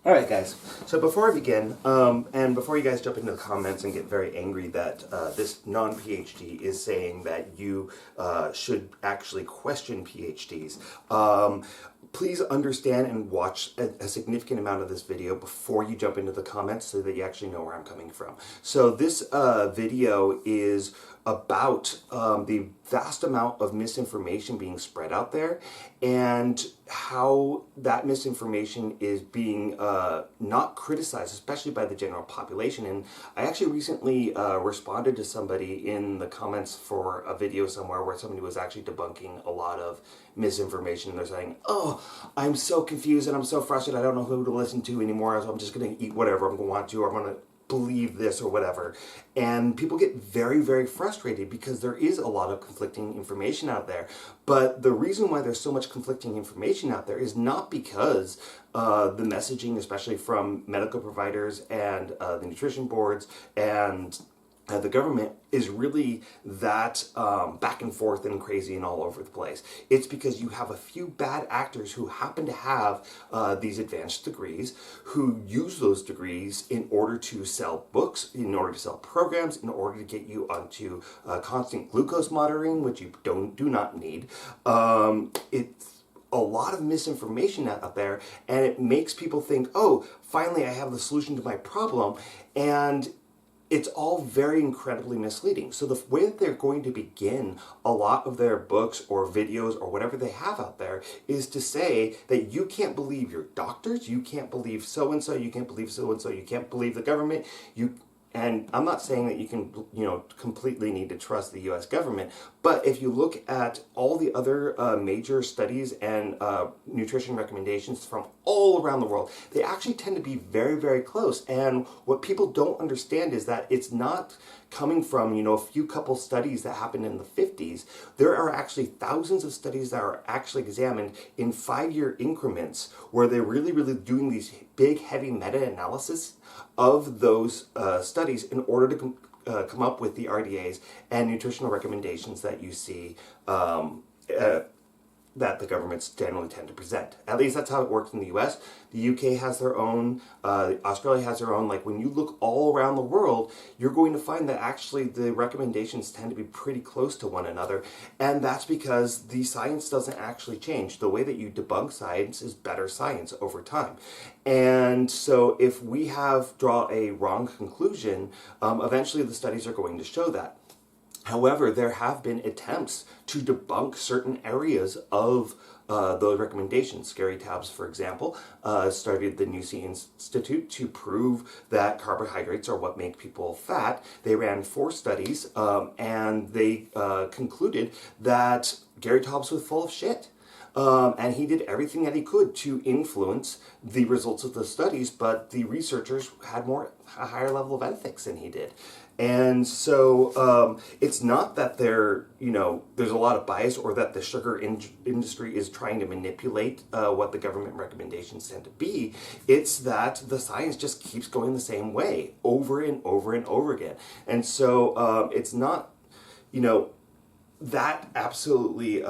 Alright guys, so before I begin, and before you guys jump into the comments and get very angry that this non-PhD is saying that you should actually question PhDs, please understand and watch a significant amount of this video before you jump into the comments so that you actually know where I'm coming from. So this video is about the vast amount of misinformation being spread out there and how that misinformation is being not criticized, especially by the general population. And I actually recently responded to somebody in the comments for a video somewhere where somebody was actually debunking a lot of misinformation. They're saying, oh, I'm so confused and I'm so frustrated, I don't know who to listen to anymore, so I'm just going to eat whatever I'm going to want to, or I'm going to believe this or whatever. And people get very, very frustrated because there is a lot of conflicting information out there. But the reason why there's so much conflicting information out there is not because the messaging, especially from medical providers and the nutrition boards and the government, is really that back and forth and crazy and all over the place. It's because you have a few bad actors who happen to have these advanced degrees, who use those degrees in order to sell books, in order to sell programs, in order to get you onto constant glucose monitoring, which you do not need. It's a lot of misinformation out there, and it makes people think, oh, finally I have the solution to my problem, and it's all very incredibly misleading. So the way that they're going to begin a lot of their books or videos or whatever they have out there is to say that you can't believe your doctors, you can't believe so-and-so, you can't believe so-and-so, you can't believe the government, and I'm not saying that you can, completely need to trust the U.S. government, but if you look at all the other major studies and nutrition recommendations from all around the world, they actually tend to be very, very close. And what people don't understand is that it's not coming from, a few couple studies that happened in the 50s. There are actually thousands of studies that are actually examined in 5-year increments where they're really, really doing these big, heavy meta-analysis of those studies in order to come up with the RDAs and nutritional recommendations that you see that the governments generally tend to present. At least that's how it works in the US. The UK has their own, Australia has their own. Like, when you look all around the world, you're going to find that actually the recommendations tend to be pretty close to one another. And that's because the science doesn't actually change. The way that you debunk science is better science over time. And so if we draw a wrong conclusion, eventually the studies are going to show that. However, there have been attempts to debunk certain areas of those recommendations. Gary Taubes, for example, started the Nusi Institute to prove that carbohydrates are what make people fat. They ran 4 studies, and they concluded that Gary Taubes was full of shit. And he did everything that he could to influence the results of the studies, but the researchers had a higher level of ethics than he did. And so it's not that there's a lot of bias, or that the sugar industry is trying to manipulate what the government recommendations tend to be. It's that the science just keeps going the same way over and over and over again. And so it's not, that absolutely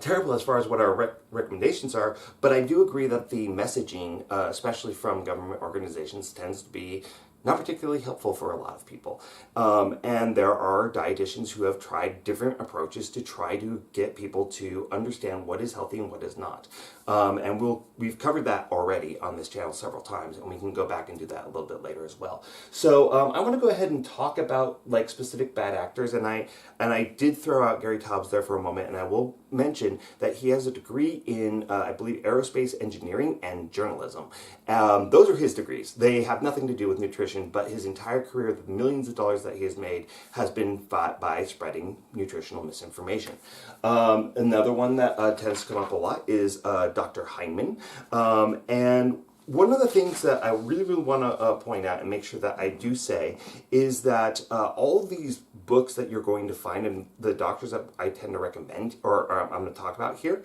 terrible as far as what our recommendations are, but I do agree that the messaging, especially from government organizations, tends to be not particularly helpful for a lot of people. And there are dietitians who have tried different approaches to try to get people to understand what is healthy and what is not. And we've covered that already on this channel several times, and we can go back and do that a little bit later as well. So I want to go ahead and talk about specific bad actors, and I did throw out Gary Taubes there for a moment, and I will mention that he has a degree in, I believe, aerospace engineering and journalism. Those are his degrees. They have nothing to do with nutrition, but his entire career, the millions of dollars that he has made, has been by spreading nutritional misinformation. Another one that tends to come up a lot is Dr. Hyman. And one of the things that I really, really want to point out and make sure that I do say is that all of these books that you're going to find, and the doctors that I tend to recommend, or I'm going to talk about here,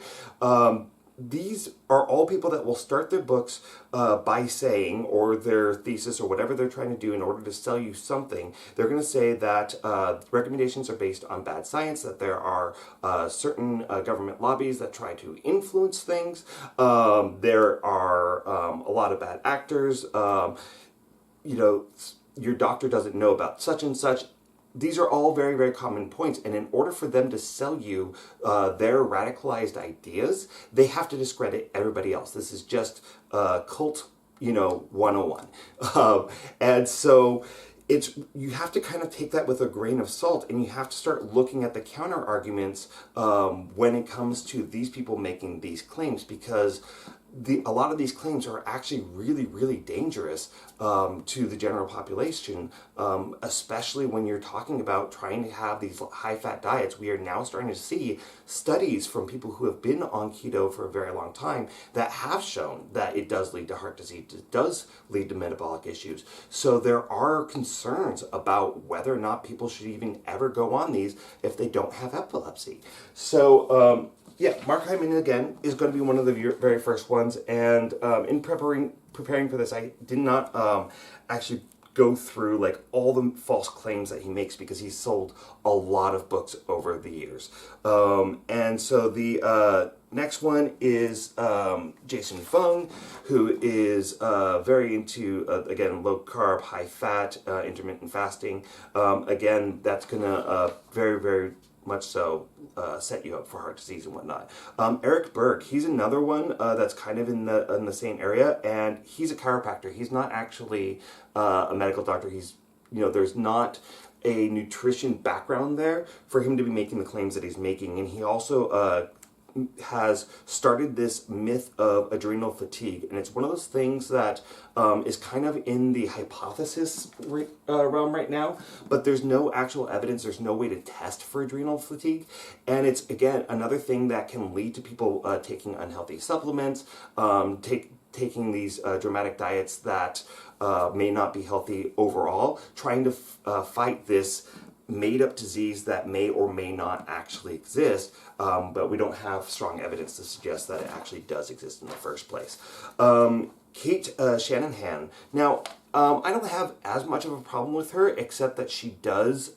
these are all people that will start their books by saying, or their thesis, or whatever they're trying to do in order to sell you something. They're going to say that recommendations are based on bad science, that there are certain government lobbies that try to influence things. There are a lot of bad actors. Your doctor doesn't know about such and such. These are all very, very common points, and in order for them to sell you their radicalized ideas, they have to discredit everybody else. This is just cult, 101. And so you have to kind of take that with a grain of salt, and you have to start looking at the counter arguments when it comes to these people making these claims, because a lot of these claims are actually really, really dangerous to the general population, especially when you're talking about trying to have these high-fat diets. We are now starting to see studies from people who have been on keto for a very long time that have shown that it does lead to heart disease, it does lead to metabolic issues. So there are concerns about whether or not people should even ever go on these if they don't have epilepsy. So, Mark Hyman, again, is going to be one of the very first ones, and in preparing for this, I did not actually go through like all the false claims that he makes, because he's sold a lot of books over the years. And so the next one is Jason Fung, who is very into, again, low carb, high fat, intermittent fasting. Again, that's going to very, very much so set you up for heart disease and whatnot. Eric Berg, he's another one that's kind of in the same area, and he's a chiropractor. He's not actually a medical doctor. He's, there's not a nutrition background there for him to be making the claims that he's making, and he also has started this myth of adrenal fatigue, and it's one of those things that is kind of in the hypothesis realm right now, but there's no actual evidence, there's no way to test for adrenal fatigue, and it's, again, another thing that can lead to people taking unhealthy supplements, taking these dramatic diets that may not be healthy overall, trying to fight this made-up disease that may or may not actually exist, but we don't have strong evidence to suggest that it actually does exist in the first place. Kate Shanahan. Now, I don't have as much of a problem with her, except that she does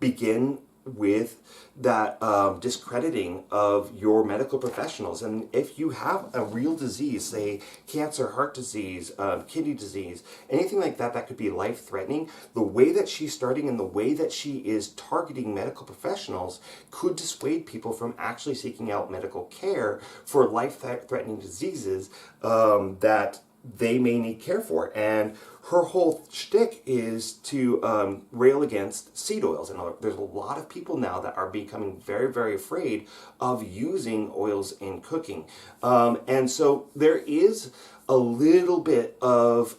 begin with that discrediting of your medical professionals. And if you have a real disease, say cancer, heart disease, kidney disease, anything like that that could be life-threatening, the way that she's starting and the way that she is targeting medical professionals could dissuade people from actually seeking out medical care for life-threatening diseases that they may need care for. And her whole shtick is to rail against seed oils. And there's a lot of people now that are becoming very, very afraid of using oils in cooking. And so there is a little bit of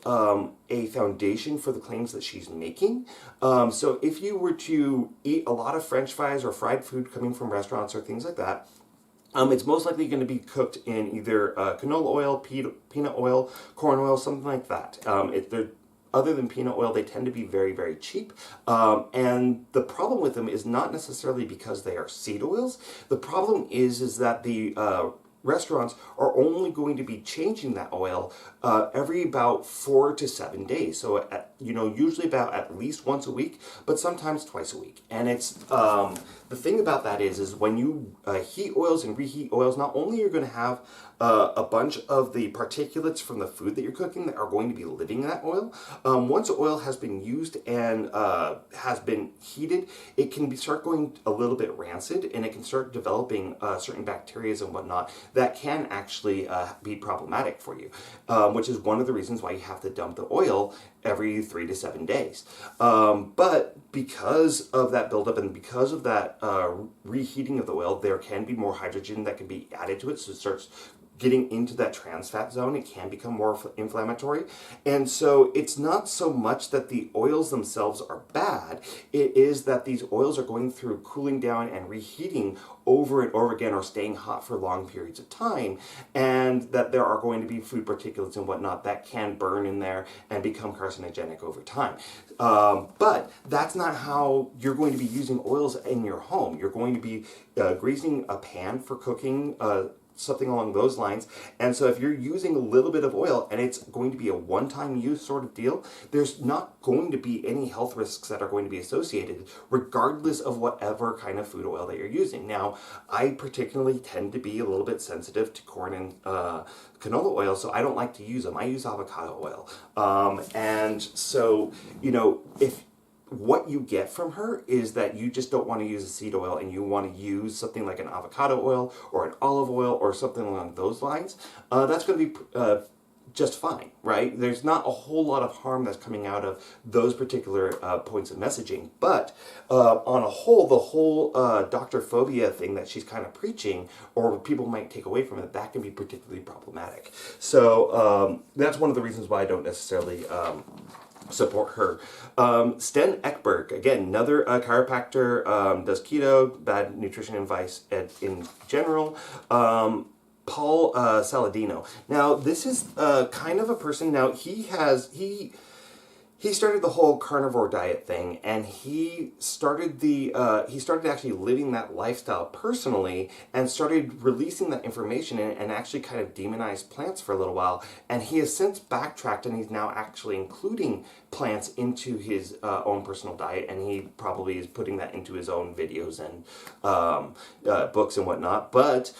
a foundation for the claims that she's making. So if you were to eat a lot of French fries or fried food coming from restaurants or things like that, it's most likely going to be cooked in either canola oil, peanut oil, corn oil, something like that. Other than peanut oil, they tend to be very, very cheap. And the problem with them is not necessarily because they are seed oils. The problem is that the restaurants are only going to be changing that oil every about 4 to 7 days. So, usually about at least once a week, but sometimes twice a week. And it's the thing about that is when you heat oils and reheat oils, not only you're going to have a bunch of the particulates from the food that you're cooking that are going to be living in that oil. Once oil has been used and has been heated, it can start going a little bit rancid, and it can start developing certain bacteria and whatnot that can actually be problematic for you, which is one of the reasons why you have to dump the oil every 3 to 7 days. But because of that buildup and because of that reheating of the oil, there can be more hydrogen that can be added to it, so it starts getting into that trans fat zone. It can become more inflammatory. And so it's not so much that the oils themselves are bad, it is that these oils are going through cooling down and reheating over and over again, or staying hot for long periods of time, and that there are going to be food particulates and whatnot that can burn in there and become carcinogenic over time. But that's not how you're going to be using oils in your home. You're going to be greasing a pan for cooking something along those lines. And so if you're using a little bit of oil and it's going to be a one-time use sort of deal, there's not going to be any health risks that are going to be associated regardless of whatever kind of food oil that you're using. Now, I particularly tend to be a little bit sensitive to corn and canola oil, so I don't like to use them. I use avocado oil. And so, if what you get from her is that you just don't want to use a seed oil and you want to use something like an avocado oil or an olive oil or something along those lines, that's going to be just fine, right? There's not a whole lot of harm that's coming out of those particular points of messaging. But on a whole, the whole doctor phobia thing that she's kind of preaching, or people might take away from it, that can be particularly problematic. So that's one of the reasons why I don't necessarily support her. Sten Ekberg, again, another chiropractor, does keto, bad nutrition advice in general. Paul Saladino. Now, this is kind of a person. Now, he started the whole carnivore diet thing, and he started actually living that lifestyle personally, and started releasing that information and actually kind of demonized plants for a little while. And he has since backtracked, and he's now actually including plants into his own personal diet, and he probably is putting that into his own videos and books and whatnot. But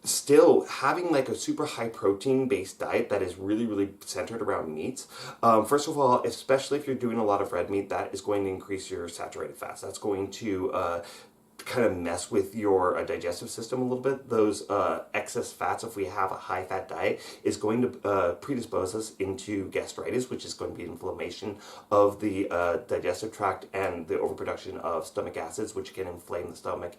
still having like a super high protein based diet that is really, really centered around meats. First of all, especially if you're doing a lot of red meat, that is going to increase your saturated fats. That's going to kind of mess with your digestive system a little bit. Those excess fats, if we have a high fat diet, is going to predispose us into gastritis, which is going to be inflammation of the digestive tract and the overproduction of stomach acids, which can inflame the stomach,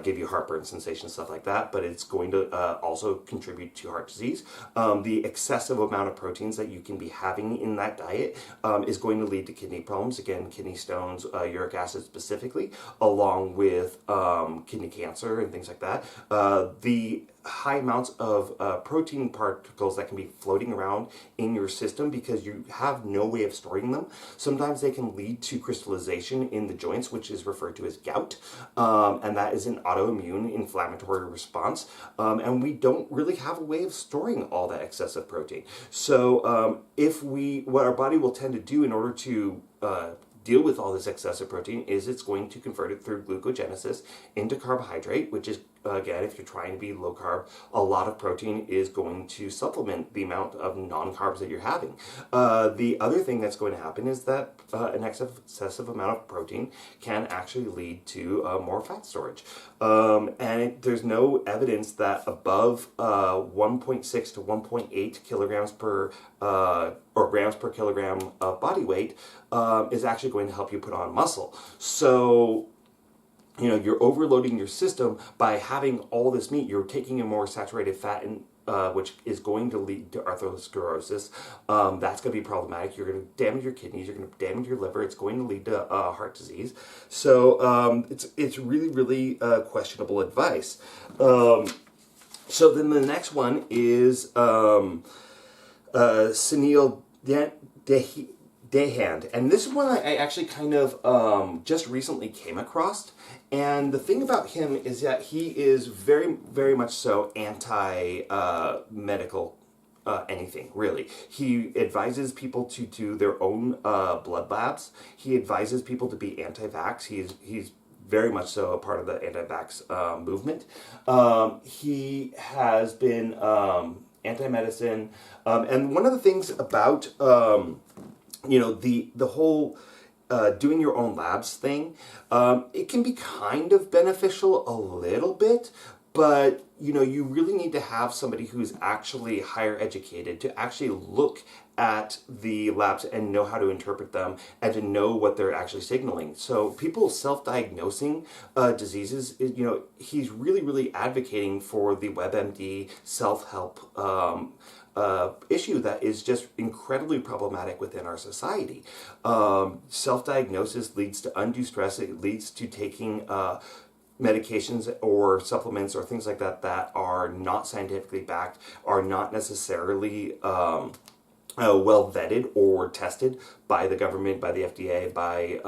give you heartburn sensation, stuff like that. But it's going to also contribute to heart disease. The excessive amount of proteins that you can be having in that diet is going to lead to kidney problems. Again, kidney stones, uric acid specifically, along with kidney cancer and things like that. The high amounts of protein particles that can be floating around in your system because you have no way of storing them. Sometimes they can lead to crystallization in the joints, which is referred to as gout, and that is an autoimmune inflammatory response. And we don't really have a way of storing all that excessive protein. So what our body will tend to do in order to deal with all this excessive protein is it's going to convert it through glucogenesis into carbohydrate, which is, again, if you're trying to be low carb, a lot of protein is going to supplement the amount of non-carbs that you're having. The other thing that's going to happen is that an excessive amount of protein can actually lead to more fat storage. There's no evidence that above 1.6 to 1.8 kilograms per or grams per kilogram of body weight is actually going to help you put on muscle. So, you're overloading your system by having all this meat. You're taking in more saturated fat, which is going to lead to atherosclerosis. That's going to be problematic. You're going to damage your kidneys. You're going to damage your liver. It's going to lead to heart disease. So it's really, really questionable advice. So then the next one is Sunil Dehand. And this is one I actually kind of just recently came across. And the thing about him is that he is very, very much so anti-medical anything, really. He advises people to do their own blood labs. He advises people to be anti-vax. He's very much so a part of the anti-vax movement. He has been anti-medicine. And one of the things about, the whole doing your own labs thing, it can be kind of beneficial a little bit, but you really need to have somebody who's actually higher educated to actually look at the labs and know how to interpret them and to know what they're actually signaling. So people self-diagnosing diseases, he's really, really advocating for the WebMD self-help issue that is just incredibly problematic within our society. Self-diagnosis leads to undue stress. It leads to taking medications or supplements or things like that that are not scientifically backed, are not necessarily well vetted or tested by the government, by the FDA, by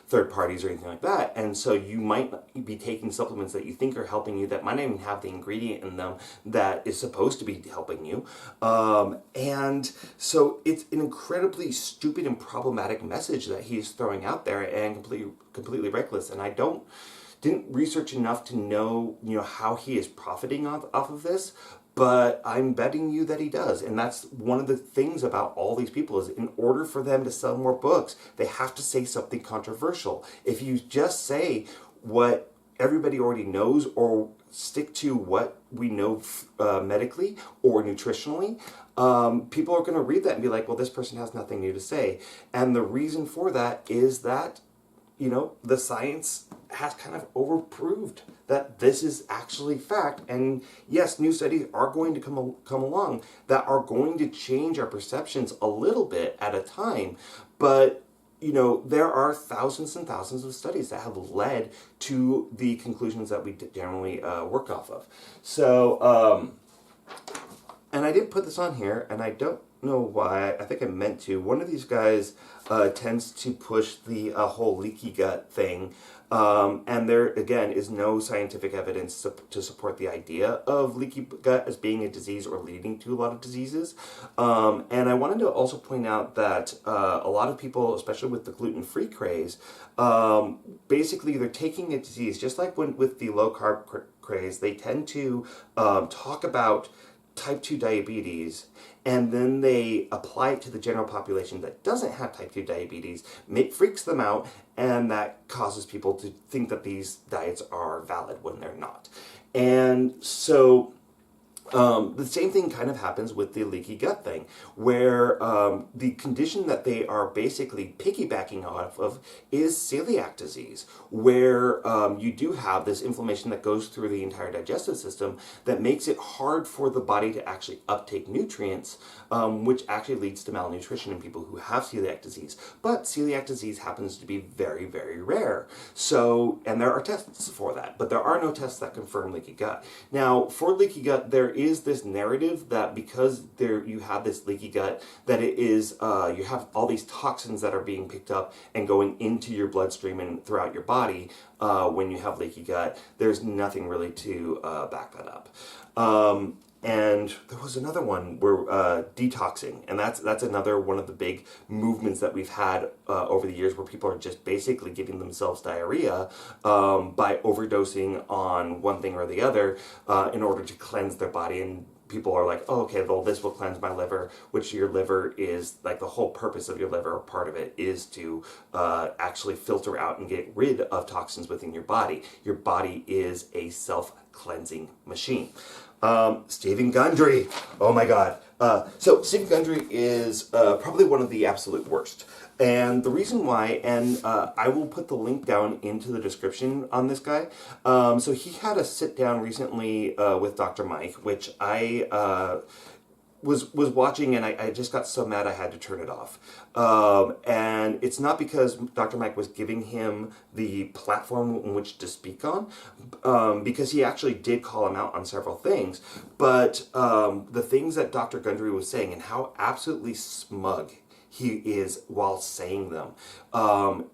third parties or anything like that. And so you might be taking supplements that you think are helping you that might not even have the ingredient in them that is supposed to be helping you. And so it's an incredibly stupid and problematic message that he's throwing out there, and completely reckless. And I didn't research enough to know, how he is profiting off of this, but I'm betting you that he does. And that's one of the things about all these people is in order for them to sell more books, they have to say something controversial. If you just say what everybody already knows or stick to what we know medically or nutritionally, people are going to read that and be like, well, this person has nothing new to say. And the reason for that is that the science has kind of overproved that this is actually fact. And yes, new studies are going to come along that are going to change our perceptions a little bit at a time. But, there are thousands and thousands of studies that have led to the conclusions that we generally work off of. So, and I didn't put this on here, and I don't know why. I think I meant to. One of these guys tends to push the whole leaky gut thing, and there again is no scientific evidence to support the idea of leaky gut as being a disease or leading to a lot of diseases. And I wanted to also point out that a lot of people, especially with the gluten-free craze, basically they're taking a disease just like with the low-carb craze. They tend to talk about type 2 diabetes, and then they apply it to the general population that doesn't have type 2 diabetes, freaks them out, and that causes people to think that these diets are valid when they're not. And so the same thing kind of happens with the leaky gut thing, where the condition that they are basically piggybacking off of is celiac disease, where you do have this inflammation that goes through the entire digestive system that makes it hard for the body to actually uptake nutrients, which actually leads to malnutrition in people who have celiac disease. But celiac disease happens to be very, very rare. So, and there are tests for that, but there are no tests that confirm leaky gut. Now, for leaky gut, there is this narrative that because you have this leaky gut, that it is you have all these toxins that are being picked up and going into your bloodstream and throughout your body when you have leaky gut. There's nothing really to back that up. And there was another one where detoxing, and that's another one of the big movements that we've had over the years, where people are just basically giving themselves diarrhea by overdosing on one thing or the other in order to cleanse their body. And people are like, oh, okay, well, this will cleanse my liver, which your liver is, like, the whole purpose of your liver, or part of it, is to actually filter out and get rid of toxins within your body. Your body is a self-cleansing machine. Stephen Gundry. Oh my God. So Stephen Gundry is probably one of the absolute worst. And the reason why, and I will put the link down into the description on this guy. So he had a sit down recently with Dr. Mike, which I was watching, and I just got so mad I had to turn it off. And it's not because Dr. Mike was giving him the platform in which to speak on, because he actually did call him out on several things. But the things that Dr. Gundry was saying and how absolutely smug he is while saying them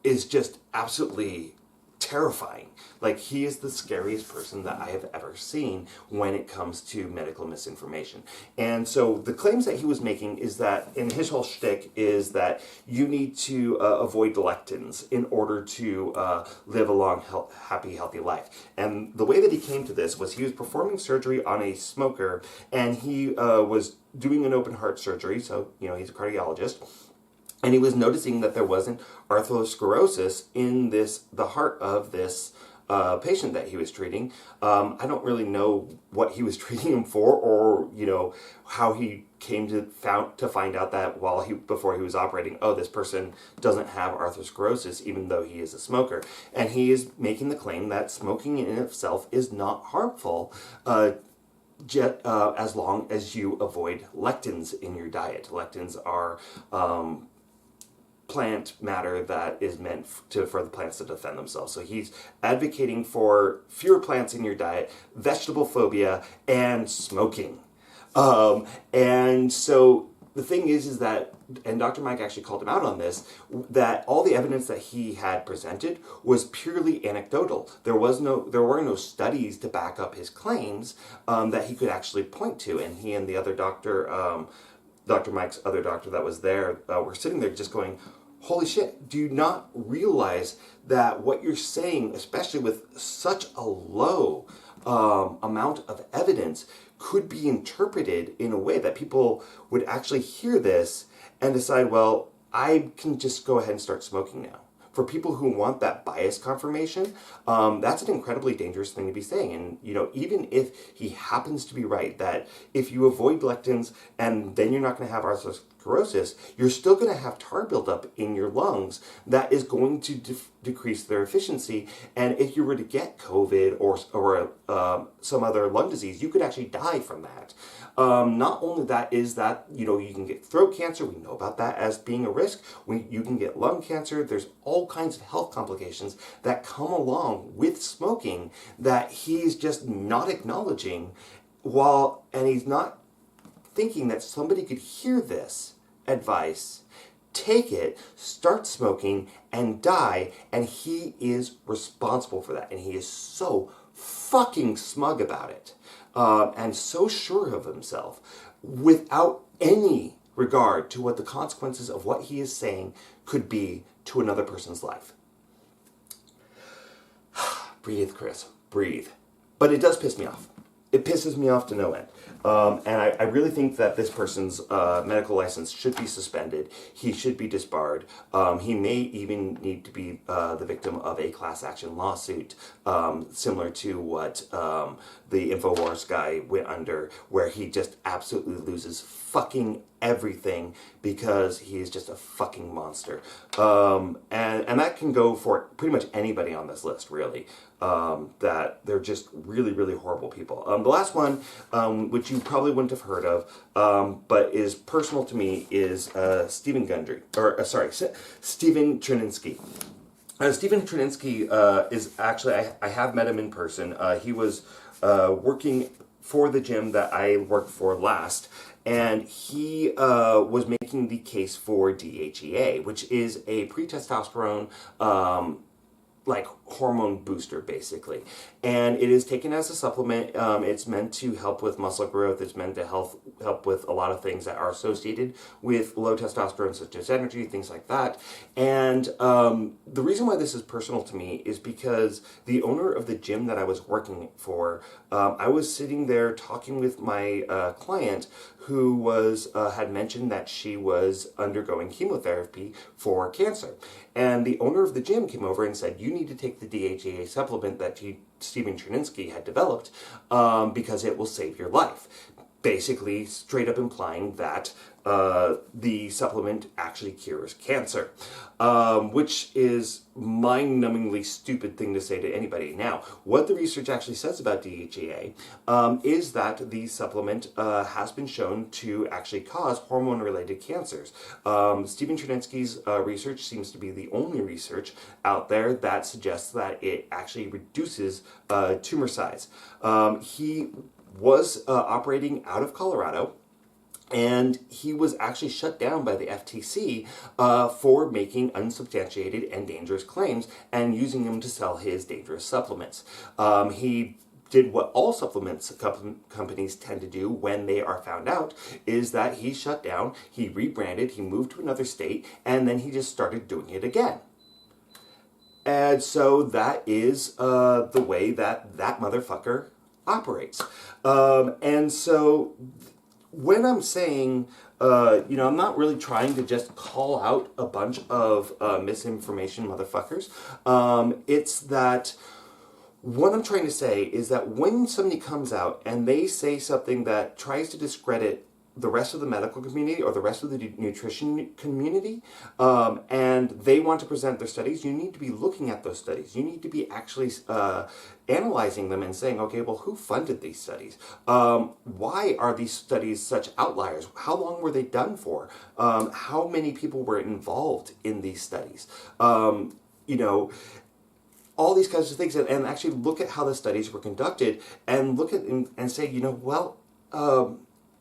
is just absolutely terrifying. Like, he is the scariest person that I have ever seen when it comes to medical misinformation. And so the claims that he was making is that, and his whole shtick is that you need to avoid lectins in order to live a long, happy, healthy life. And the way that he came to this was he was performing surgery on a smoker, and he was doing an open heart surgery, so, he's a cardiologist. And he was noticing that there wasn't atherosclerosis in the heart of this patient that he was treating. I don't really know what he was treating him for, or how he came to find out that before he was operating, oh, this person doesn't have atherosclerosis, even though he is a smoker. And he is making the claim that smoking in itself is not harmful, as long as you avoid lectins in your diet. Lectins are plant matter that is meant for the plants to defend themselves. So he's advocating for fewer plants in your diet, vegetable phobia, and smoking. And so the thing is that, and Dr. Mike actually called him out on this, that all the evidence that he had presented was purely anecdotal. There were no studies to back up his claims that he could actually point to. And he and the other doctor, Dr. Mike's other doctor that was there, were sitting there just going, holy shit, do you not realize that what you're saying, especially with such a low amount of evidence, could be interpreted in a way that people would actually hear this and decide, well, I can just go ahead and start smoking now. For people who want that bias confirmation, that's an incredibly dangerous thing to be saying. And, even if he happens to be right, that if you avoid lectins and then you're not going to have atherosclerosis, you're still going to have tar buildup in your lungs that is going to decrease their efficiency. And if you were to get COVID or some other lung disease, you could actually die from that. Not only that is that, you can get throat cancer. We know about that as being a risk. You can get lung cancer. There's all kinds of health complications that come along with smoking that he's just not acknowledging, and he's not thinking that somebody could hear this advice, take it, start smoking, and die, and he is responsible for that. And he is so fucking smug about it, and so sure of himself, without any regard to what the consequences of what he is saying could be to another person's life. Breathe, Chris, breathe. But it does piss me off. It pisses me off to no end. And I really think that this person's medical license should be suspended. He should be disbarred. He may even need to be the victim of a class action lawsuit, similar to what the InfoWars guy went under, where he just absolutely loses fucking everything because he is just a fucking monster. And that can go for pretty much anybody on this list, really. That they're just really, really horrible people. The last one, which you probably wouldn't have heard of, but is personal to me, is Stephen Trininski. Stephen Trininski is actually, I have met him in person. He was working for the gym that I worked for last, and he was making the case for DHEA, which is a pre-testosterone hormone booster, basically. And it is taken as a supplement. It's meant to help with muscle growth. It's meant to help with a lot of things that are associated with low testosterone, such as energy, things like that. And the reason why this is personal to me is because the owner of the gym that I was working for, I was sitting there talking with my client who had mentioned that she was undergoing chemotherapy for cancer. And the owner of the gym came over and said, you need to take the DHEA supplement that Stephen Trininski had developed because it will save your life. Basically, straight up implying that the supplement actually cures cancer, which is mind-numbingly stupid thing to say to anybody. Now, what the research actually says about DHEA is that the supplement has been shown to actually cause hormone-related cancers. Stephen Trininski's research seems to be the only research out there that suggests that it actually reduces tumor size. He was operating out of Colorado, and he was actually shut down by the FTC for making unsubstantiated and dangerous claims and using them to sell his dangerous supplements. He did what all supplements companies tend to do when they are found out, is that he shut down, he rebranded, he moved to another state, and then he just started doing it again. And so that is the way that motherfucker operates. And so when I'm saying, I'm not really trying to just call out a bunch of misinformation motherfuckers. It's that what I'm trying to say is that when somebody comes out and they say something that tries to discredit the rest of the medical community or the rest of the nutrition community, and they want to present their studies, you need to be looking at those studies. You need to be actually analyzing them and saying, okay, well, who funded these studies? Why are these studies such outliers? How long were they done for? How many people were involved in these studies? All these kinds of things, and actually look at how the studies were conducted and look at and say,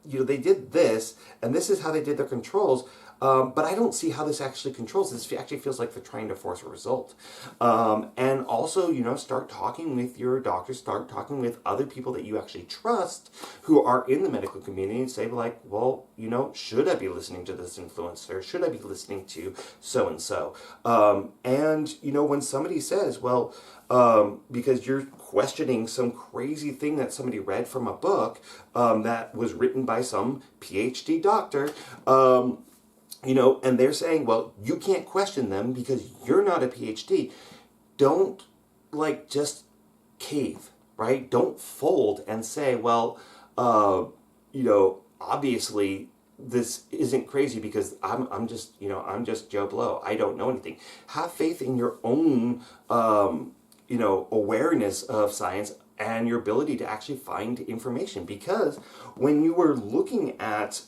they did this, and this is how they did their controls. But I don't see how this actually controls. This actually feels like they're trying to force a result. And also, start talking with your doctor, start talking with other people that you actually trust who are in the medical community and say, like, well, should I be listening to this influencer? Should I be listening to so-and-so? And, when somebody says, well, because you're questioning some crazy thing that somebody read from a book that was written by some PhD doctor, and they're saying, well, you can't question them because you're not a PhD. Don't, just cave, right? Don't fold and say, well, obviously this isn't crazy because I'm just Joe Blow. I don't know anything. Have faith in your own, awareness of science and your ability to actually find information. Because when you were looking at,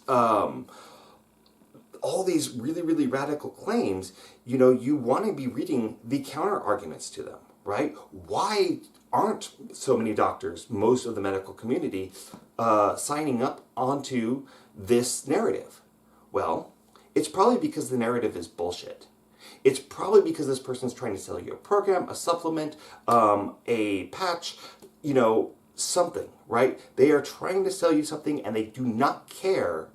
all these really, really radical claims, you want to be reading the counter arguments to them, right? Why aren't so many doctors, most of the medical community, signing up onto this narrative? Well, it's probably because the narrative is bullshit. It's probably because this person's trying to sell you a program, a supplement, a patch, something, right? They are trying to sell you something and they do not care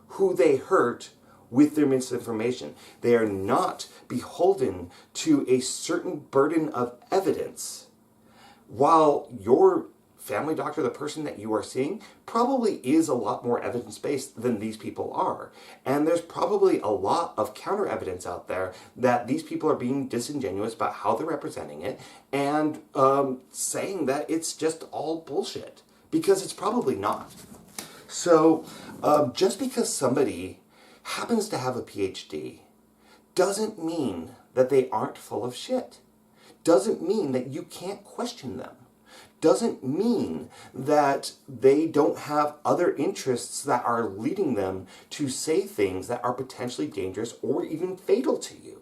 who they hurt with their misinformation. They are not beholden to a certain burden of evidence, while your family doctor, the person that you are seeing, probably is a lot more evidence-based than these people are. And there's probably a lot of counter evidence out there that these people are being disingenuous about how they're representing it and saying that it's just all bullshit, because it's probably not. So just because somebody happens to have a PhD doesn't mean that they aren't full of shit. Doesn't mean that you can't question them. Doesn't mean that they don't have other interests that are leading them to say things that are potentially dangerous or even fatal to you.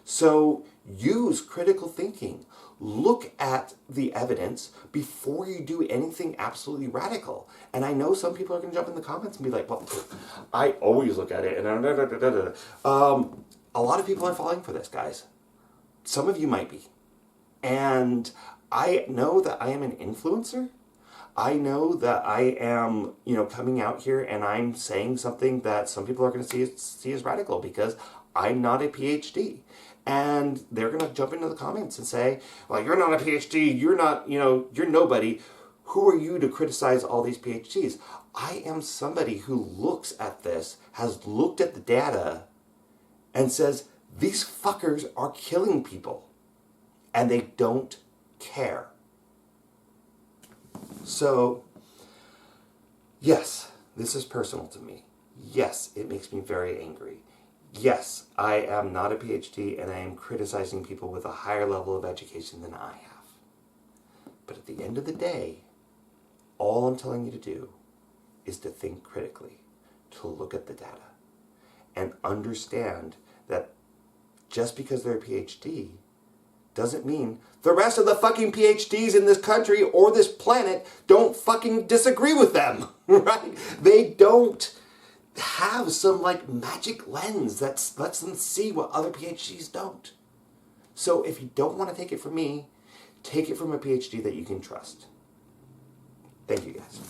So use critical thinking. Look at the evidence before you do anything absolutely radical. And I know some people are going to jump in the comments and be like, well, I always look at it. And a lot of people are falling for this, guys. Some of you might be. And I know that I am an influencer. I know that I am, coming out here and I'm saying something that some people are going to see as radical because I'm not a PhD. And they're going to jump into the comments and say, well, you're not a PhD, you're not, you're nobody. Who are you to criticize all these PhDs? I am somebody who looks at this, has looked at the data, and says, these fuckers are killing people. And they don't care. So, yes, this is personal to me. Yes, it makes me very angry. Yes, I am not a PhD and I am criticizing people with a higher level of education than I have. But at the end of the day, all I'm telling you to do is to think critically, to look at the data, and understand that just because they're a PhD doesn't mean the rest of the fucking PhDs in this country or this planet don't fucking disagree with them, right? They don't have some magic lens that lets them see what other PhDs don't. So if you don't want to take it from me, take it from a PhD that you can trust. Thank you, guys.